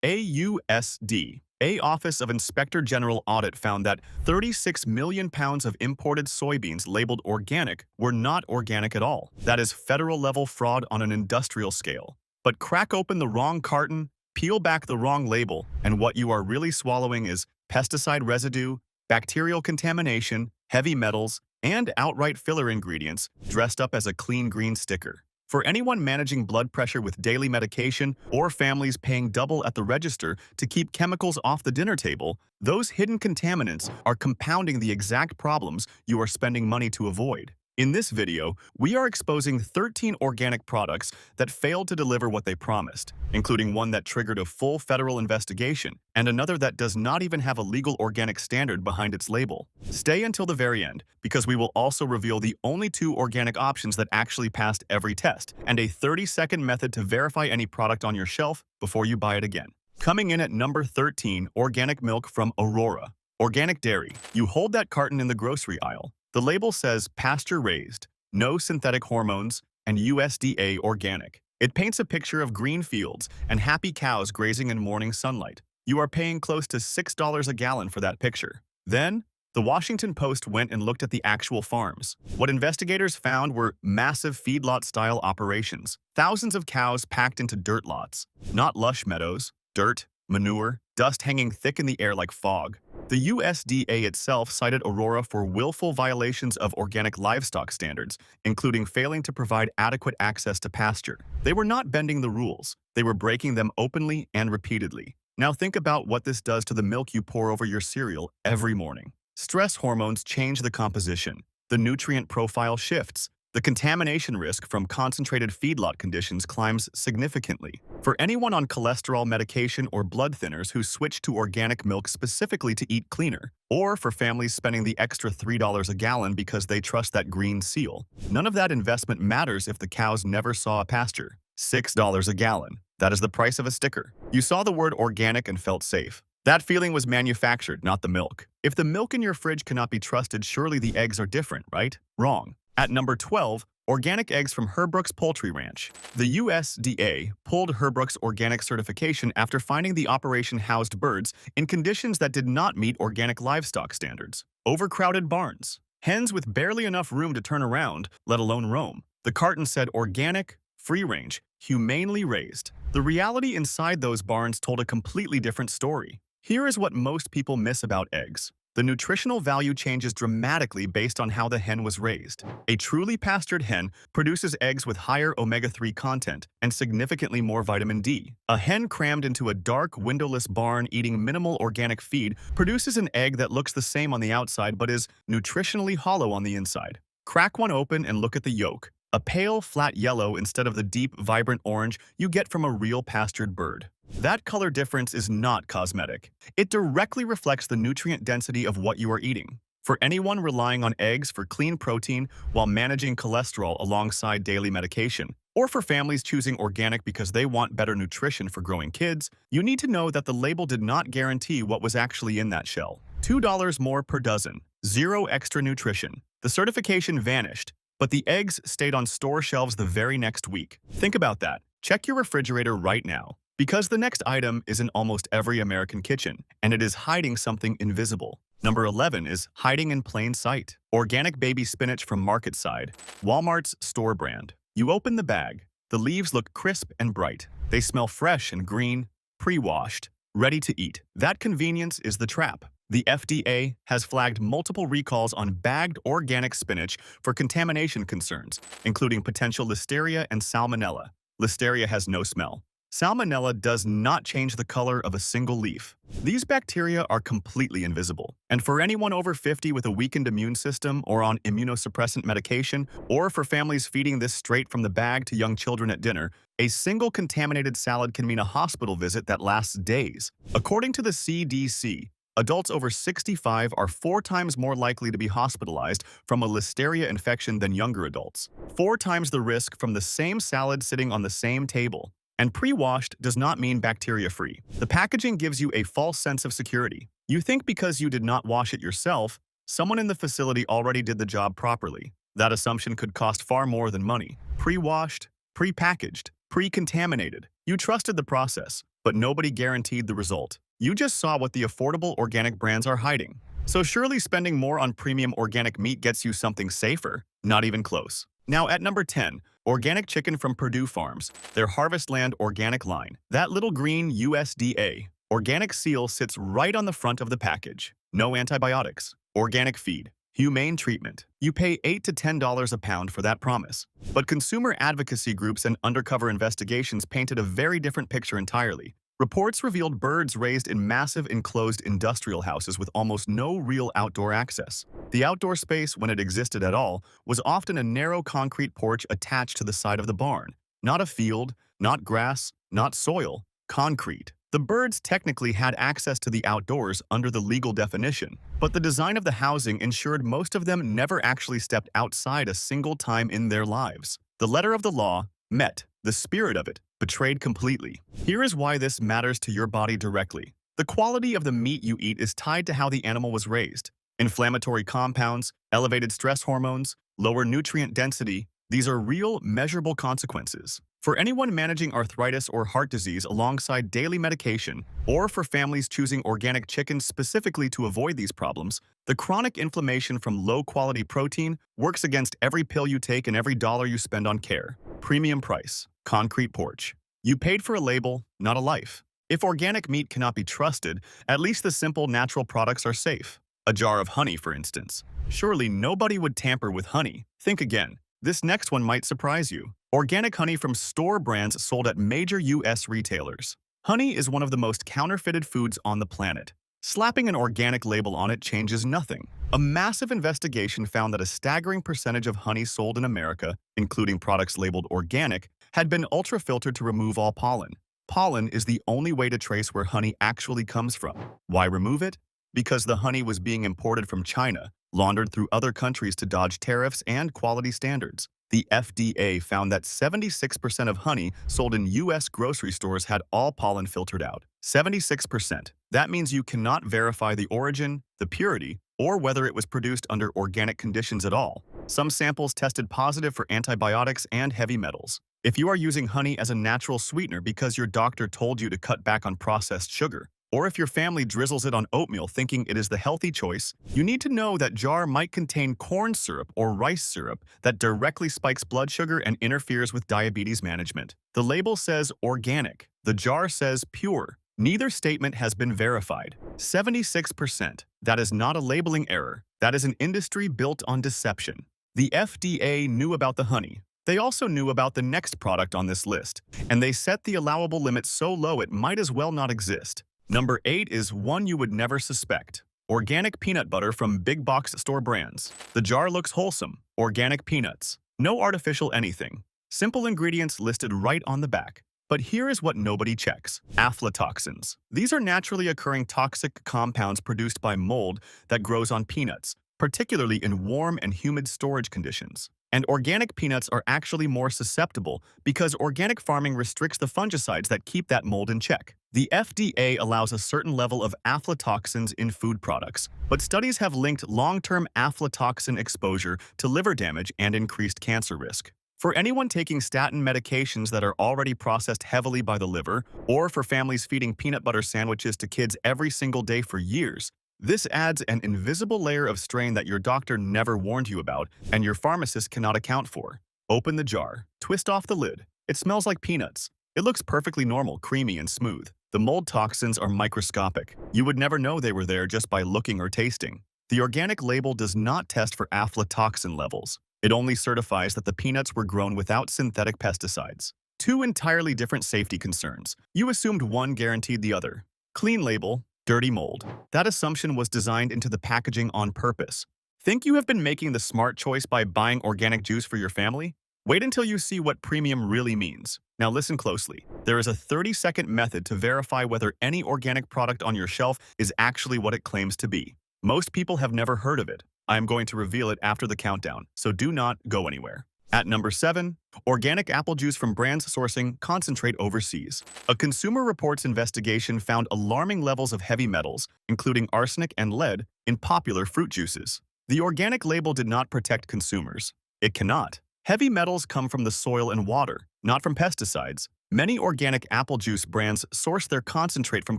AUSDA Office of Inspector General Audit found that 36 million pounds of imported soybeans labeled organic were not organic at all. That is federal-level fraud on an industrial scale. But crack open the wrong carton, peel back the wrong label, and what you are really swallowing is pesticide residue, bacterial contamination, heavy metals, and outright filler ingredients dressed up as a clean green sticker. For anyone managing blood pressure with daily medication or families paying double at the register to keep chemicals off the dinner table, those hidden contaminants are compounding the exact problems you are spending money to avoid. In this video, we are exposing 13 organic products that failed to deliver what they promised, including one that triggered a full federal investigation and another that does not even have a legal organic standard behind its label. Stay until the very end, because we will also reveal the only 2 organic options that actually passed every test, and a 30-second method to verify any product on your shelf before you buy it again. Coming in at number 13, organic milk from Aurora. Organic dairy. You hold that carton in the grocery aisle. The label says pasture-raised, no synthetic hormones, and USDA organic. It paints a picture of green fields and happy cows grazing in morning sunlight. You are paying close to $6 a gallon for that picture. Then, the Washington Post went and looked at the actual farms. What investigators found were massive feedlot-style operations. Thousands of cows packed into dirt lots. Not lush meadows, dirt, manure, dust hanging thick in the air like fog. The USDA itself cited Aurora for willful violations of organic livestock standards, including failing to provide adequate access to pasture. They were not bending the rules. They were breaking them openly and repeatedly. Now think about what this does to the milk you pour over your cereal every morning. Stress hormones change the composition. The nutrient profile shifts. The contamination risk from concentrated feedlot conditions climbs significantly. For anyone on cholesterol medication or blood thinners who switch to organic milk specifically to eat cleaner, or for families spending the extra $3 a gallon because they trust that green seal, none of that investment matters if the cows never saw a pasture. $6 a gallon. That is the price of a sticker. You saw the word organic and felt safe. That feeling was manufactured, not the milk. If the milk in your fridge cannot be trusted, surely the eggs are different, right? Wrong. At number 12, organic eggs from Herbrook's Poultry Ranch. The USDA pulled Herbrook's organic certification after finding the operation housed birds in conditions that did not meet organic livestock standards. Overcrowded barns, hens with barely enough room to turn around, let alone roam. The carton said organic, free-range, humanely raised. The reality inside those barns told a completely different story. Here is what most people miss about eggs. The nutritional value changes dramatically based on how the hen was raised. A truly pastured hen produces eggs with higher omega-3 content and significantly more vitamin D. A hen crammed into a dark, windowless barn eating minimal organic feed produces an egg that looks the same on the outside but is nutritionally hollow on the inside. Crack one open and look at the yolk. A pale, flat yellow instead of the deep, vibrant orange you get from a real pastured bird. That color difference is not cosmetic. It directly reflects the nutrient density of what you are eating. For anyone relying on eggs for clean protein while managing cholesterol alongside daily medication, or for families choosing organic because they want better nutrition for growing kids, you need to know that the label did not guarantee what was actually in that shell. $2 more per dozen. Zero extra nutrition. The certification vanished, but the eggs stayed on store shelves the very next week. Think about that. Check your refrigerator right now, because the next item is in almost every American kitchen, and it is hiding something invisible. Number 11 is hiding in plain sight. Organic baby spinach from Market Side, Walmart's store brand. You open the bag. The leaves look crisp and bright. They smell fresh and green, pre-washed, ready to eat. That convenience is the trap. The FDA has flagged multiple recalls on bagged organic spinach for contamination concerns, including potential listeria and salmonella. Listeria has no smell. Salmonella does not change the color of a single leaf. These bacteria are completely invisible. And for anyone over 50 with a weakened immune system or on immunosuppressant medication, or for families feeding this straight from the bag to young children at dinner, a single contaminated salad can mean a hospital visit that lasts days. According to the CDC, adults over 65 are 4 times more likely to be hospitalized from a listeria infection than younger adults. 4 times the risk from the same salad sitting on the same table. And pre-washed does not mean bacteria-free. The packaging gives you a false sense of security. You think because you did not wash it yourself, someone in the facility already did the job properly. That assumption could cost far more than money. Pre-washed, pre-packaged, pre-contaminated. You trusted the process. but nobody guaranteed the result. You just saw what the affordable organic brands are hiding. So surely spending more on premium organic meat gets you something safer? Not even close. Now at number 10, organic chicken from Purdue Farms, their Harvestland organic line. That little green USDA organic seal sits right on the front of the package. No antibiotics, organic feed, humane treatment. You pay $8 to $10 a pound for that promise. But consumer advocacy groups and undercover investigations painted a very different picture entirely. Reports revealed birds raised in massive enclosed industrial houses with almost no real outdoor access. The outdoor space, when it existed at all, was often a narrow concrete porch attached to the side of the barn. Not a field, not grass, not soil, concrete. The birds technically had access to the outdoors under the legal definition, but the design of the housing ensured most of them never actually stepped outside a single time in their lives. The letter of the law met, the spirit of it betrayed completely. Here is why this matters to your body directly. The quality of the meat you eat is tied to how the animal was raised. Inflammatory compounds, elevated stress hormones, lower nutrient density, these are real, measurable consequences. For anyone managing arthritis or heart disease alongside daily medication, or for families choosing organic chicken specifically to avoid these problems, the chronic inflammation from low-quality protein works against every pill you take and every dollar you spend on care. Premium price, concrete porch. You paid for a label, not a life. If organic meat cannot be trusted, at least the simple natural products are safe. A jar of honey, for instance. Surely nobody would tamper with honey. Think again. This next one might surprise you. Organic honey from store brands sold at major US retailers. Honey is one of the most counterfeited foods on the planet. Slapping an organic label on it changes nothing. A massive investigation found that a staggering percentage of honey sold in America, including products labeled organic, had been ultra-filtered to remove all pollen. Pollen is the only way to trace where honey actually comes from. Why remove it? Because the honey was being imported from China, laundered through other countries to dodge tariffs and quality standards. The FDA found that 76% of honey sold in U.S. grocery stores had all pollen filtered out. 76%. That means you cannot verify the origin, the purity, or whether it was produced under organic conditions at all. Some samples tested positive for antibiotics and heavy metals. If you are using honey as a natural sweetener because your doctor told you to cut back on processed sugar, or if your family drizzles it on oatmeal thinking it is the healthy choice, you need to know that jar might contain corn syrup or rice syrup that directly spikes blood sugar and interferes with diabetes management. The label says organic. The jar says pure. Neither statement has been verified. 76%. That is not a labeling error. That is an industry built on deception. The FDA knew about the honey. They also knew about the next product on this list, and they set the allowable limit so low it might as well not exist. Number 8 is one you would never suspect. Organic peanut butter from big box store brands. The jar looks wholesome. Organic peanuts. No artificial anything. Simple ingredients listed right on the back. But here is what nobody checks. Aflatoxins. These are naturally occurring toxic compounds produced by mold that grows on peanuts, particularly in warm and humid storage conditions. And organic peanuts are actually more susceptible because organic farming restricts the fungicides that keep that mold in check. The FDA allows a certain level of aflatoxins in food products, but studies have linked long-term aflatoxin exposure to liver damage and increased cancer risk. For anyone taking statin medications that are already processed heavily by the liver, or for families feeding peanut butter sandwiches to kids every single day for years, this adds an invisible layer of strain that your doctor never warned you about and your pharmacist cannot account for. Open the jar. Twist off the lid. It smells like peanuts. It looks perfectly normal, creamy, and smooth. The mold toxins are microscopic. You would never know they were there just by looking or tasting. The organic label does not test for aflatoxin levels. It only certifies that the peanuts were grown without synthetic pesticides. Two entirely different safety concerns. You assumed one guaranteed the other. Clean label, dirty mold. That assumption was designed into the packaging on purpose. Think you have been making the smart choice by buying organic juice for your family? Wait until you see what premium really means. Now listen closely. There is a 30-second method to verify whether any organic product on your shelf is actually what it claims to be. Most people have never heard of it. I am going to reveal it after the countdown, so do not go anywhere. At number 7, organic apple juice from brands sourcing concentrate overseas. A Consumer Reports investigation found alarming levels of heavy metals, including arsenic and lead, in popular fruit juices. The organic label did not protect consumers. It cannot. Heavy metals come from the soil and water. not from pesticides. Many organic apple juice brands source their concentrate from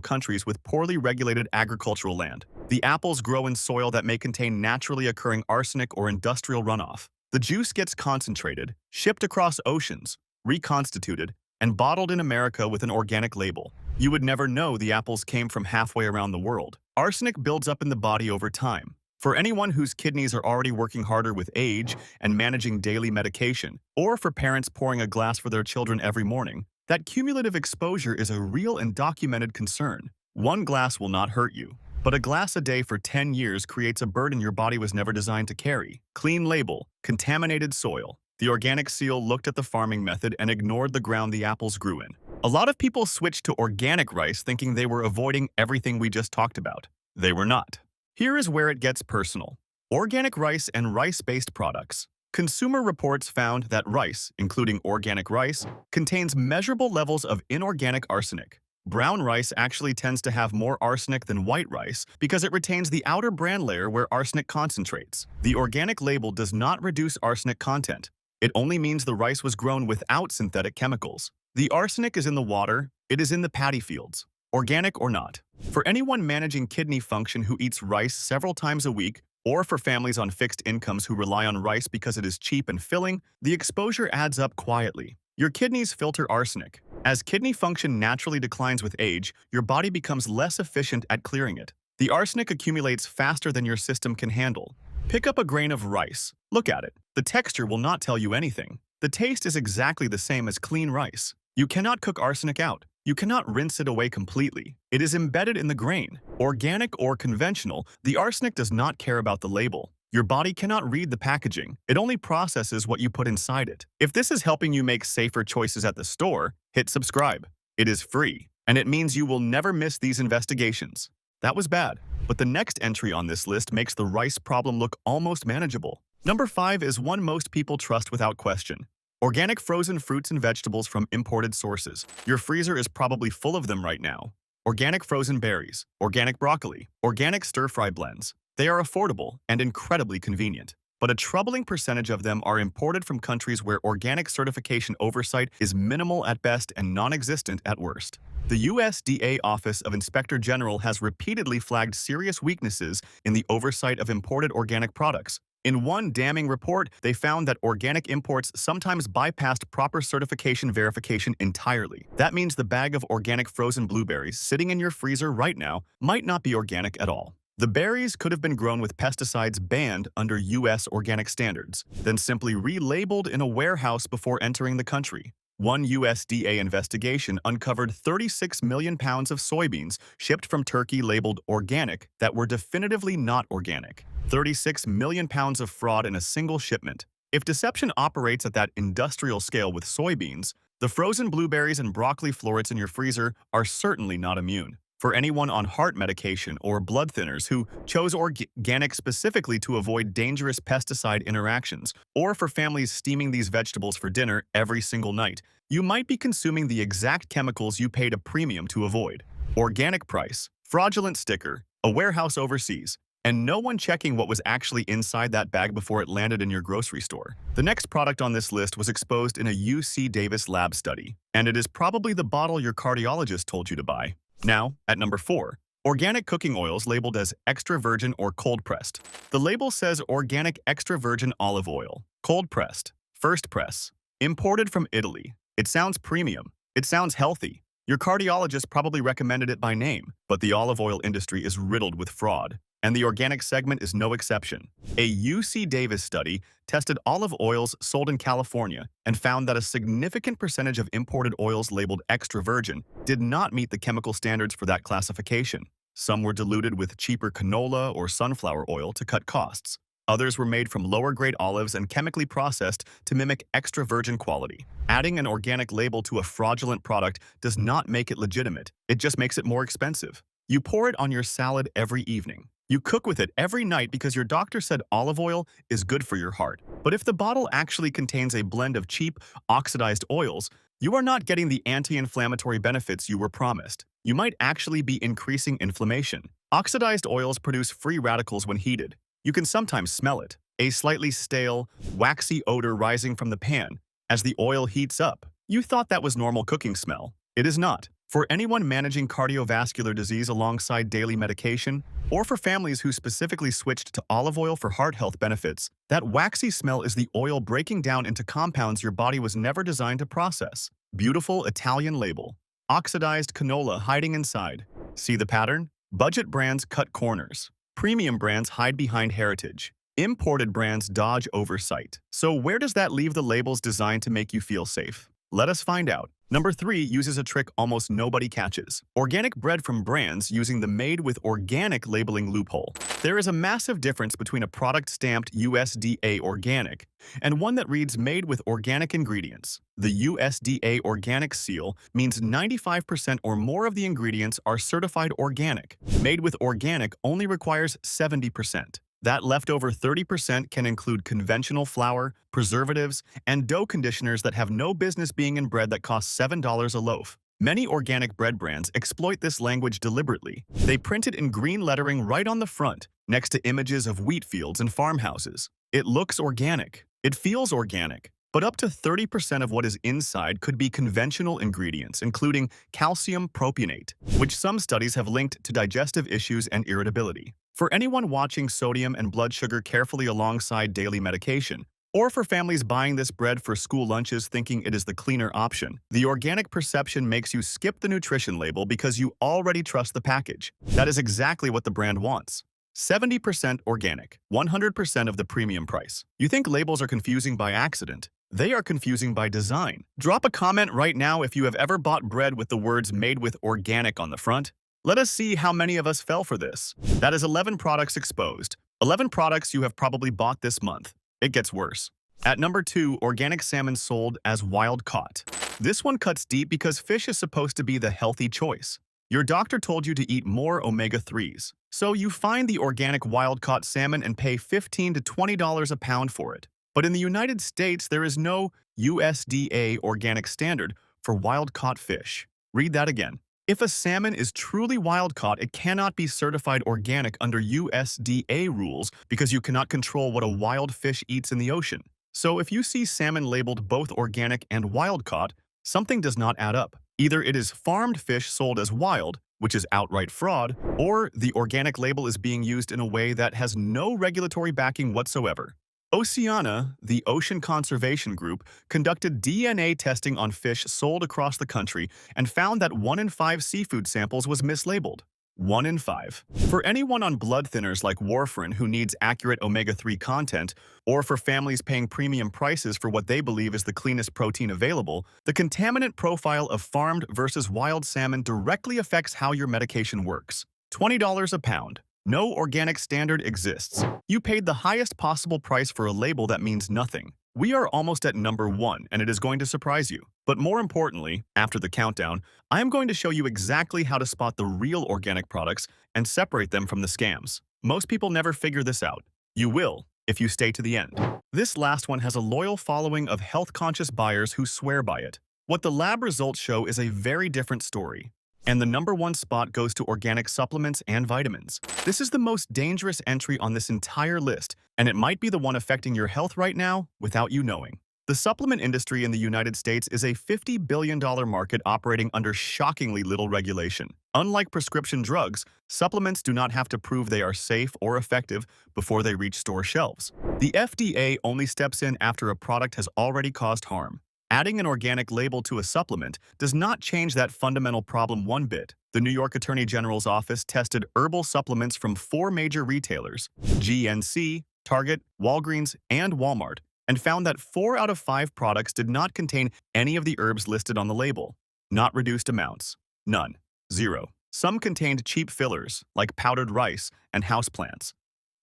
countries with poorly regulated agricultural land. The apples grow in soil that may contain naturally occurring arsenic or industrial runoff. The juice gets concentrated, shipped across oceans, reconstituted, and bottled in America with an organic label. You would never know the apples came from halfway around the world. Arsenic builds up in the body over time. For anyone whose kidneys are already working harder with age and managing daily medication, or for parents pouring a glass for their children every morning, that cumulative exposure is a real and documented concern. One glass will not hurt you, but a glass a day for 10 years creates a burden your body was never designed to carry. Clean label, contaminated soil. The organic seal looked at the farming method and ignored the ground the apples grew in. A lot of people switched to organic rice thinking they were avoiding everything we just talked about. They were not. Here is where it gets personal. Organic rice and rice-based products. Consumer reports found that rice, including organic rice, contains measurable levels of inorganic arsenic. Brown rice actually tends to have more arsenic than white rice because it retains the outer bran layer where arsenic concentrates. The organic label does not reduce arsenic content. It only means the rice was grown without synthetic chemicals. The arsenic is in the water, it is in the paddy fields, organic or not. For anyone managing kidney function who eats rice several times a week, or for families on fixed incomes who rely on rice because it is cheap and filling, the exposure adds up quietly. Your kidneys filter arsenic. As kidney function naturally declines with age, your body becomes less efficient at clearing it. The arsenic accumulates faster than your system can handle. Pick up a grain of rice. Look at it. The texture will not tell you anything. The taste is exactly the same as clean rice. You cannot cook arsenic out. You cannot rinse it away completely. It is embedded in the grain. Organic or conventional, the arsenic does not care about the label. Your body cannot read the packaging. It only processes what you put inside it. If this is helping you make safer choices at the store, hit subscribe. It is free, and it means you will never miss these investigations. That was bad, but the next entry on this list makes the rice problem look almost manageable. Number 5 is one most people trust without question. Organic frozen fruits and vegetables from imported sources. Your freezer is probably full of them right now. Organic frozen berries, organic broccoli, organic stir-fry blends. They are affordable and incredibly convenient, but a troubling percentage of them are imported from countries where organic certification oversight is minimal at best and non-existent at worst. The USDA Office of Inspector General has repeatedly flagged serious weaknesses in the oversight of imported organic products. In one damning report, they found that organic imports sometimes bypassed proper certification verification entirely. That means the bag of organic frozen blueberries sitting in your freezer right now might not be organic at all. The berries could have been grown with pesticides banned under U.S. organic standards, then simply relabeled in a warehouse before entering the country. One USDA investigation uncovered 36 million pounds of soybeans shipped from Turkey labeled organic that were definitively not organic. 36 million pounds of fraud in a single shipment. If deception operates at that industrial scale with soybeans, the frozen blueberries and broccoli florets in your freezer are certainly not immune. For anyone on heart medication or blood thinners who chose organic specifically to avoid dangerous pesticide interactions, or for families steaming these vegetables for dinner every single night, you might be consuming the exact chemicals you paid a premium to avoid. Organic price, fraudulent sticker, a warehouse overseas, and no one checking what was actually inside that bag before it landed in your grocery store. The next product on this list was exposed in a UC Davis lab study, and it is probably the bottle your cardiologist told you to buy. Now, at number 4, organic cooking oils labeled as extra virgin or cold-pressed. The label says organic extra virgin olive oil, cold-pressed, first press, imported from Italy. It sounds premium. It sounds healthy. Your cardiologist probably recommended it by name, but the olive oil industry is riddled with fraud, and the organic segment is no exception. A UC Davis study tested olive oils sold in California and found that a significant percentage of imported oils labeled extra virgin did not meet the chemical standards for that classification. Some were diluted with cheaper canola or sunflower oil to cut costs. Others were made from lower-grade olives and chemically processed to mimic extra virgin quality. Adding an organic label to a fraudulent product does not make it legitimate. It just makes it more expensive. You pour it on your salad every evening. You cook with it every night because your doctor said olive oil is good for your heart. But if the bottle actually contains a blend of cheap, oxidized oils, you are not getting the anti-inflammatory benefits you were promised. You might actually be increasing inflammation. Oxidized oils produce free radicals when heated. You can sometimes smell it, a slightly stale, waxy odor rising from the pan. As the oil heats up, You thought that was normal cooking smell. It is not. For anyone managing cardiovascular disease alongside daily medication, or for families who specifically switched to olive oil for heart health benefits, that waxy smell is the oil breaking down into compounds your body was never designed to process. Beautiful Italian label. Oxidized canola hiding inside. See the pattern? Budget brands cut corners. Premium brands hide behind heritage. Imported brands dodge oversight. So where does that leave the labels designed to make you feel safe? Let us find out. Number 3 uses a trick almost nobody catches. Organic bread from brands using the Made with Organic labeling loophole. There is a massive difference between a product stamped USDA Organic and one that reads Made with Organic ingredients. The USDA Organic seal means 95% or more of the ingredients are certified organic. Made with Organic only requires 70%. That leftover 30% can include conventional flour, preservatives, and dough conditioners that have no business being in bread that costs $7 a loaf. Many organic bread brands exploit this language deliberately. They print it in green lettering right on the front, next to images of wheat fields and farmhouses. It looks organic. It feels organic. But up to 30% of what is inside could be conventional ingredients, including calcium propionate, which some studies have linked to digestive issues and irritability. For anyone watching sodium and blood sugar carefully alongside daily medication, or for families buying this bread for school lunches thinking it is the cleaner option, the organic perception makes you skip the nutrition label because you already trust the package. That is exactly what the brand wants. 70% organic, 100% of the premium price. You think labels are confusing by accident? They are confusing by design. Drop a comment right now if you have ever bought bread with the words Made with Organic on the front. Let us see how many of us fell for this. That is 11 products exposed. 11 products you have probably bought this month. It gets worse. At number 2, organic salmon sold as wild caught. This one cuts deep because fish is supposed to be the healthy choice. Your doctor told you to eat more omega-3s. So you find the organic wild-caught salmon and pay $15 to $20 a pound for it. But in the United States, there is no USDA organic standard for wild-caught fish. Read that again. If a salmon is truly wild-caught, it cannot be certified organic under USDA rules because you cannot control what a wild fish eats in the ocean. So if you see salmon labeled both organic and wild-caught, something does not add up. Either it is farmed fish sold as wild, which is outright fraud, or the organic label is being used in a way that has no regulatory backing whatsoever. Oceana, the Ocean Conservation Group, conducted DNA testing on fish sold across the country and found that 1 in 5 seafood samples was mislabeled. 1 in 5. For anyone on blood thinners like warfarin who needs accurate omega-3 content, or for families paying premium prices for what they believe is the cleanest protein available, the contaminant profile of farmed versus wild salmon directly affects how your medication works. $20 a pound. No organic standard exists. You paid the highest possible price for a label that means nothing. We are almost at number 1, and it is going to surprise you. But more importantly, after the countdown, I am going to show you exactly how to spot the real organic products and separate them from the scams. Most people never figure this out. You will, if you stay to the end. This last one has a loyal following of health-conscious buyers who swear by it. What the lab results show is a very different story. And the number 1 spot goes to organic supplements and vitamins. This is the most dangerous entry on this entire list, and it might be the one affecting your health right now without you knowing. The supplement industry in the United States is a $50 billion market operating under shockingly little regulation. Unlike prescription drugs, supplements do not have to prove they are safe or effective before they reach store shelves. The FDA only steps in after a product has already caused harm. Adding an organic label to a supplement does not change that fundamental problem one bit. The New York Attorney General's office tested herbal supplements from 4 major retailers, GNC, Target, Walgreens, and Walmart, and found that 4 out of 5 products did not contain any of the herbs listed on the label. Not reduced amounts. None. 0. Some contained cheap fillers, like powdered rice and houseplants.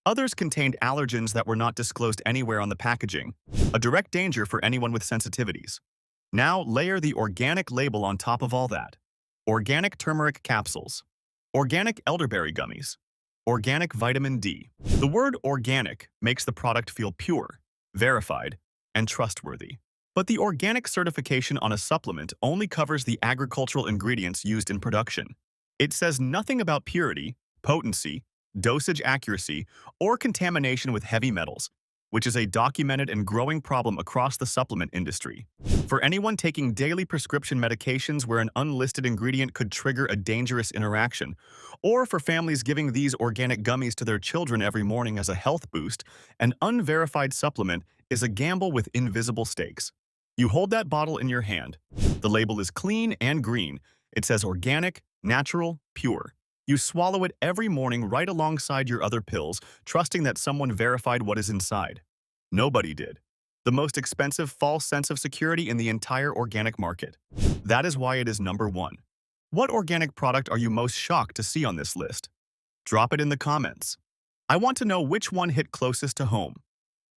Others contained allergens that were not disclosed anywhere on the packaging, a direct danger for anyone with sensitivities. Now layer the organic label on top of all that. Organic turmeric capsules, organic elderberry gummies, organic vitamin D. The word organic makes the product feel pure, verified, and trustworthy. But the organic certification on a supplement only covers the agricultural ingredients used in production. It says nothing about purity, potency, dosage accuracy, or contamination with heavy metals. which is a documented and growing problem across the supplement industry. For anyone taking daily prescription medications where an unlisted ingredient could trigger a dangerous interaction, or for families giving these organic gummies to their children every morning as a health boost, an unverified supplement is a gamble with invisible stakes. You hold that bottle in your hand. The label is clean and green. It says organic, natural, pure. You swallow it every morning right alongside your other pills, trusting that someone verified what is inside. Nobody did. The most expensive false sense of security in the entire organic market. That is why it is number one. What organic product are you most shocked to see on this list? Drop it in the comments. I want to know which one hit closest to home.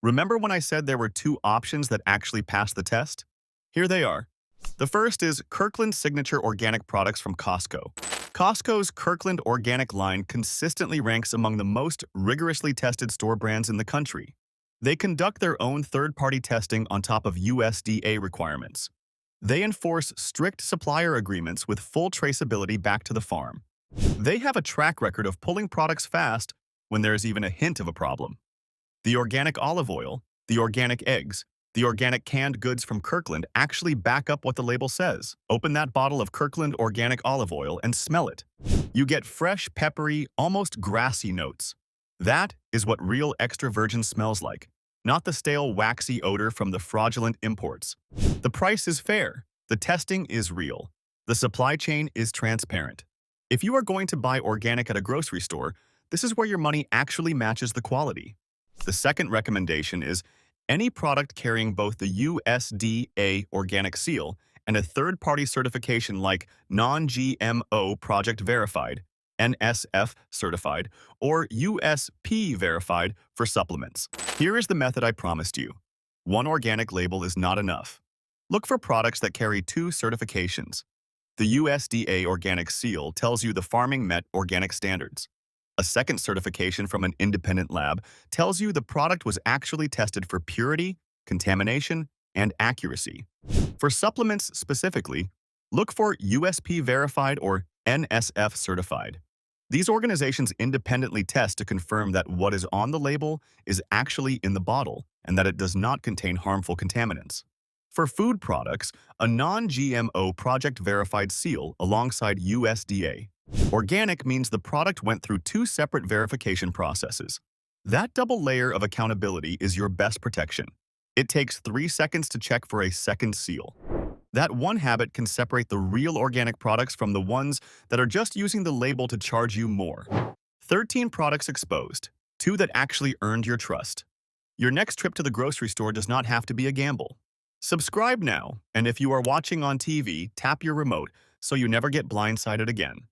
Remember when I said there were two options that actually passed the test? Here they are. The first is Kirkland Signature Organic Products from Costco. Costco's Kirkland Organic line consistently ranks among the most rigorously tested store brands in the country. They conduct their own third-party testing on top of USDA requirements. They enforce strict supplier agreements with full traceability back to the farm. They have a track record of pulling products fast when there is even a hint of a problem. The organic olive oil, the organic eggs, the organic canned goods from Kirkland actually back up what the label says. Open that bottle of Kirkland organic olive oil and smell it. You get fresh, peppery, almost grassy notes. That is what real extra virgin smells like, not the stale, waxy odor from the fraudulent imports. The price is fair. The testing is real. The supply chain is transparent. If you are going to buy organic at a grocery store, this is where your money actually matches the quality. The second recommendation is any product carrying both the USDA organic seal and a third-party certification like Non-GMO Project Verified, NSF certified, or USP verified for supplements. Here is the method I promised you. One organic label is not enough. Look for products that carry two certifications. The USDA organic seal tells you the farming met organic standards. A second certification from an independent lab tells you the product was actually tested for purity, contamination, and accuracy. For supplements specifically, look for USP verified or NSF certified. These organizations independently test to confirm that what is on the label is actually in the bottle and that it does not contain harmful contaminants. For food products, a non-GMO project verified seal alongside USDA. Organic means the product went through two separate verification processes. That double layer of accountability is your best protection. It takes 3 seconds to check for a second seal. That one habit can separate the real organic products from the ones that are just using the label to charge you more. 13 products exposed, 2 that actually earned your trust. Your next trip to the grocery store does not have to be a gamble. Subscribe now, and if you are watching on TV, tap your remote so you never get blindsided again.